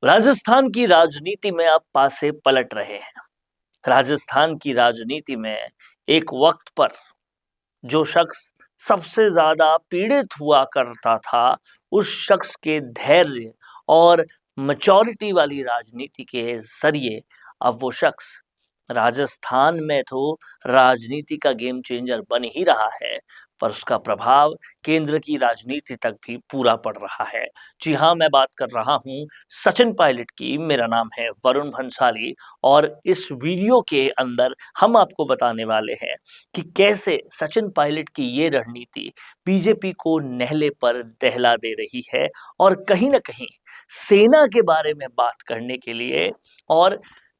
राजस्थान की राजनीति में अब पासे पलट रहे हैं। राजस्थान की राजनीति में एक वक्त पर जो शख्स सबसे ज्यादा पीड़ित हुआ करता था, उस शख्स के धैर्य और मैच्योरिटी वाली राजनीति के जरिए अब वो शख्स राजस्थान में तो राजनीति का गेम चेंजर बन ही रहा है, पर उसका प्रभाव केंद्र की राजनीति तक भी पूरा पड़ रहा है। जी हाँ, मैं बात कर रहा हूँ सचिन पायलट की। मेरा नाम है वरुण भंसाली और इस वीडियो के अंदर हम आपको बताने वाले हैं कि कैसे सचिन पायलट की ये रणनीति बीजेपी को नहले पर दहला दे रही है। और कहीं ना कहीं सेना के बारे में बात करने के लिए और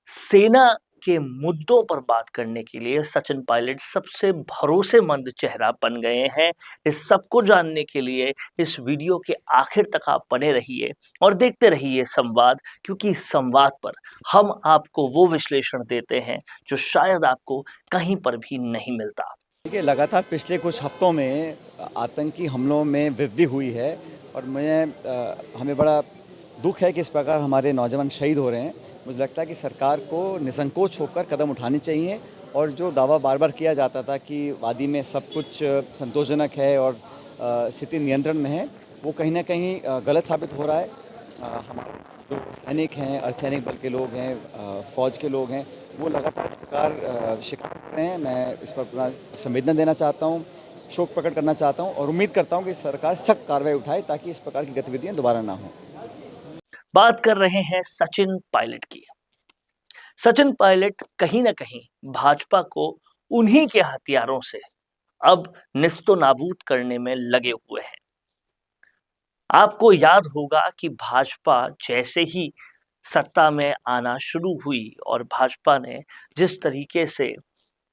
सेना के मुद्दों पर बात करने के लिए सचिन पायलट सबसे भरोसेमंद चेहरा बन गए हैं। इस सबको जानने के लिए इस वीडियो के आखिर तक आप बने रहिए और देखते रहिए संवाद, क्योंकि इस संवाद पर हम आपको वो विश्लेषण देते हैं जो शायद आपको कहीं पर भी नहीं मिलता। देखिए, लगातार पिछले कुछ हफ्तों में आतंकी हमलों में वृद्धि हुई है और हमें बड़ा दुख है कि इस प्रकार हमारे नौजवान शहीद हो रहे हैं। मुझे लगता है कि सरकार को निसंकोच होकर कदम उठाने चाहिए और जो दावा बार बार किया जाता था कि वादी में सब कुछ संतोषजनक है और स्थिति नियंत्रण में है, वो कहीं ना कहीं गलत साबित हो रहा है। हमारे जो सैनिक हैं, अर्धसैनिक बल के लोग हैं, फौज के लोग हैं, वो लगातार इस प्रकार शिकार कर रहे हैं। मैं इस पर अपना संवेदना देना चाहता हूँ, शोक प्रकट करना चाहता हूँ और उम्मीद करता हूँ कि सरकार सख्त कार्रवाई उठाए ताकि इस प्रकार की गतिविधियाँ दोबारा ना हों। बात कर रहे हैं सचिन पायलट की। सचिन पायलट कहीं ना कहीं भाजपा को उन्हीं के हथियारों से अब निस्तो नाबूद करने में लगे हुए हैं। आपको याद होगा कि भाजपा जैसे ही सत्ता में आना शुरू हुई और भाजपा ने जिस तरीके से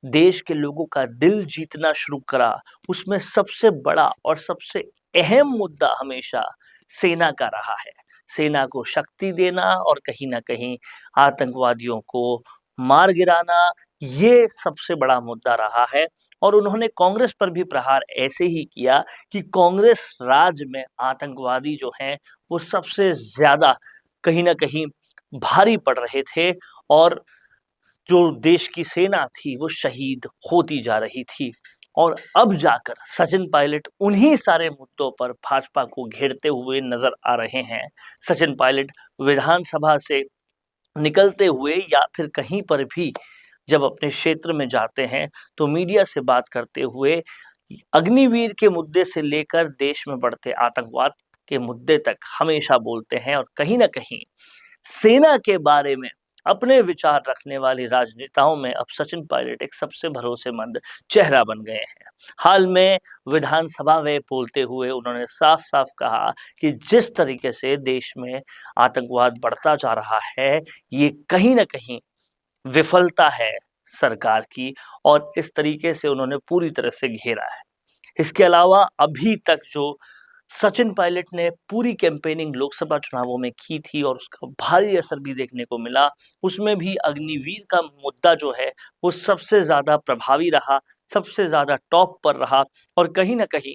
देश के लोगों का दिल जीतना शुरू करा, उसमें सबसे बड़ा और सबसे अहम मुद्दा हमेशा सेना का रहा है। सेना को शक्ति देना और कहीं ना कहीं आतंकवादियों को मार गिराना, ये सबसे बड़ा मुद्दा रहा है। और उन्होंने कांग्रेस पर भी प्रहार ऐसे ही किया कि कांग्रेस राज में आतंकवादी जो हैं वो सबसे ज्यादा कहीं ना कहीं भारी पड़ रहे थे और जो देश की सेना थी वो शहीद होती जा रही थी। और अब जाकर सचिन पायलट उन्हीं सारे मुद्दों पर भाजपा को घेरते हुए नजर आ रहे हैं। सचिन पायलट विधानसभा से निकलते हुए या फिर कहीं पर भी जब अपने क्षेत्र में जाते हैं तो मीडिया से बात करते हुए अग्निवीर के मुद्दे से लेकर देश में बढ़ते आतंकवाद के मुद्दे तक हमेशा बोलते हैं। और कहीं ना कहीं सेना के बारे में अपने विचार रखने वाले राजनेताओं में अब सचिन पायलट एक सबसे भरोसेमंद चेहरा बन गए हैं। हाल में विधानसभा में बोलते हुए उन्होंने साफ साफ कहा कि जिस तरीके से देश में आतंकवाद बढ़ता जा रहा है, ये कहीं ना कहीं विफलता है सरकार की, और इस तरीके से उन्होंने पूरी तरह से घेरा है। इसके अलावा अभी तक जो सचिन पायलट ने पूरी कैंपेनिंग लोकसभा चुनावों में की थी और उसका भारी असर भी देखने को मिला, उसमें भी अग्निवीर का मुद्दा जो है वो सबसे ज्यादा प्रभावी रहा, सबसे ज्यादा टॉप पर रहा। और कहीं ना कहीं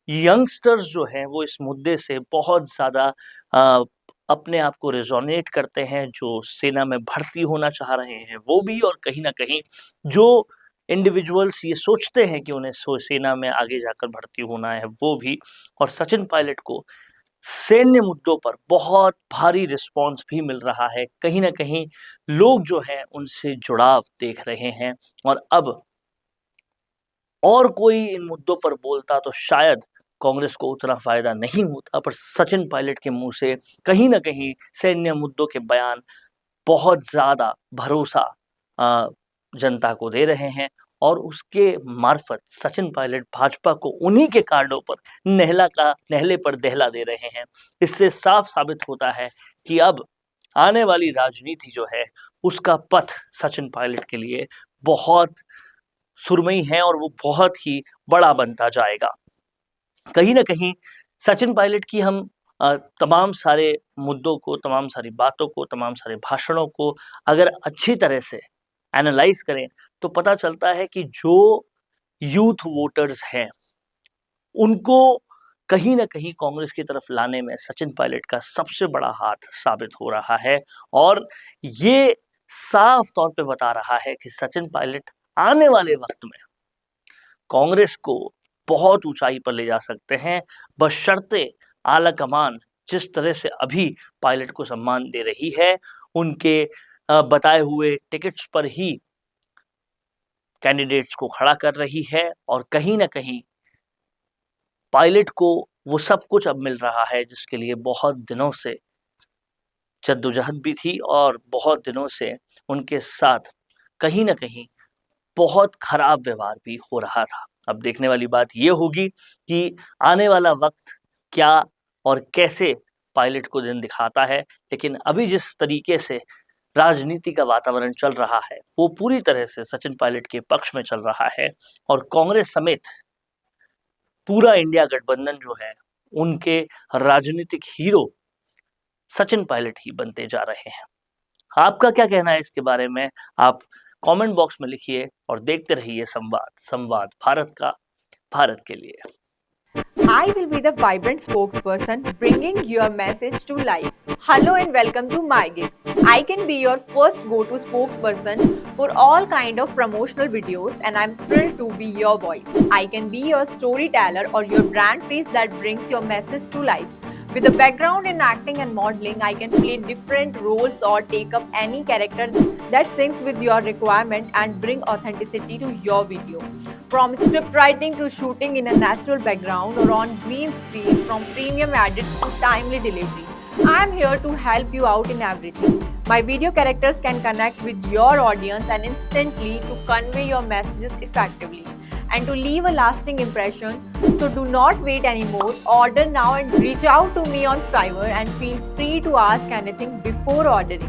यंगस्टर्स जो हैं वो इस मुद्दे से बहुत ज्यादा अ, अपने आप को रेजोनेट करते हैं। जो सेना में भर्ती होना चाह रहे हैं वो भी, और कहीं ना कहीं जो इंडिविजुअल्स ये सोचते हैं कि उन्हें सेना में आगे जाकर भर्ती होना है वो भी। और सचिन पायलट को सैन्य मुद्दों पर बहुत भारी रिस्पांस भी मिल रहा है। कहीं ना कहीं लोग जो हैं उनसे जुड़ाव देख रहे हैं। और अब और कोई इन मुद्दों पर बोलता तो शायद कांग्रेस को उतना फायदा नहीं होता, पर सचिन पायलट के मुंह से कहीं ना कहीं सैन्य मुद्दों के बयान बहुत ज्यादा भरोसा अ, जनता को दे रहे हैं। और उसके मार्फत सचिन पायलट भाजपा को उन्हीं के कार्डों पर नहले पर दहला दे रहे हैं। इससे साफ साबित होता है कि अब आने वाली राजनीति जो है उसका पथ सचिन पायलट के लिए बहुत सुरमई है और वो बहुत ही बड़ा बनता जाएगा। कहीं ना कहीं सचिन पायलट की हम तमाम सारे मुद्दों को, तमाम सारी बातों को, तमाम सारे भाषणों को अगर अच्छी तरह से एनालाइज करें तो पता चलता है कि जो यूथ वोटर्स हैं उनको कहीं ना कहीं कांग्रेस की तरफ लाने में सचिन पायलट का सबसे बड़ा हाथ साबित हो रहा है और ये साफ तौर पे बता रहा है कि सचिन पायलट आने वाले वक्त में कांग्रेस को बहुत ऊंचाई पर ले जा सकते हैं, बशर्ते आला कमान जिस तरह से अभी पायलट को सम्मान दे रही है, उनके बताए हुए टिकट्स पर ही कैंडिडेट्स को खड़ा कर रही है और कहीं ना कहीं पायलट को वो सब कुछ अब मिल रहा है जिसके लिए बहुत दिनों से जद्दोजहद भी थी और बहुत दिनों से उनके साथ कहीं ना कहीं बहुत खराब व्यवहार भी हो रहा था। अब देखने वाली बात ये होगी कि आने वाला वक्त क्या और कैसे पायलट को दिन दिखाता है, लेकिन अभी जिस तरीके से राजनीति का वातावरण चल रहा है वो पूरी तरह से सचिन पायलट के पक्ष में चल रहा है और कांग्रेस समेत पूरा इंडिया गठबंधन जो है उनके राजनीतिक हीरो सचिन पायलट ही बनते जा रहे हैं। आपका क्या कहना है इसके बारे में? आप कमेंट बॉक्स में लिखिए और देखते रहिए संवाद भारत का, भारत के लिए। I will be the vibrant spokesperson bringing your message to life. Hello and welcome to MyGig. I can be your first go-to spokesperson for all kind of promotional videos and I'm thrilled to be your voice. I can be your storyteller or your brand face that brings your message to life. With a background in acting and modeling, I can play different roles or take up any character that syncs with your requirement and bring authenticity to your video. From script writing to shooting in a natural background or on green screen, from premium edits to timely delivery, I am here to help you out in everything. My video characters can connect with your audience and instantly to convey your messages effectively and to leave a lasting impression. So do not wait anymore. Order now and reach out to me on Fiverr and feel free to ask anything before ordering.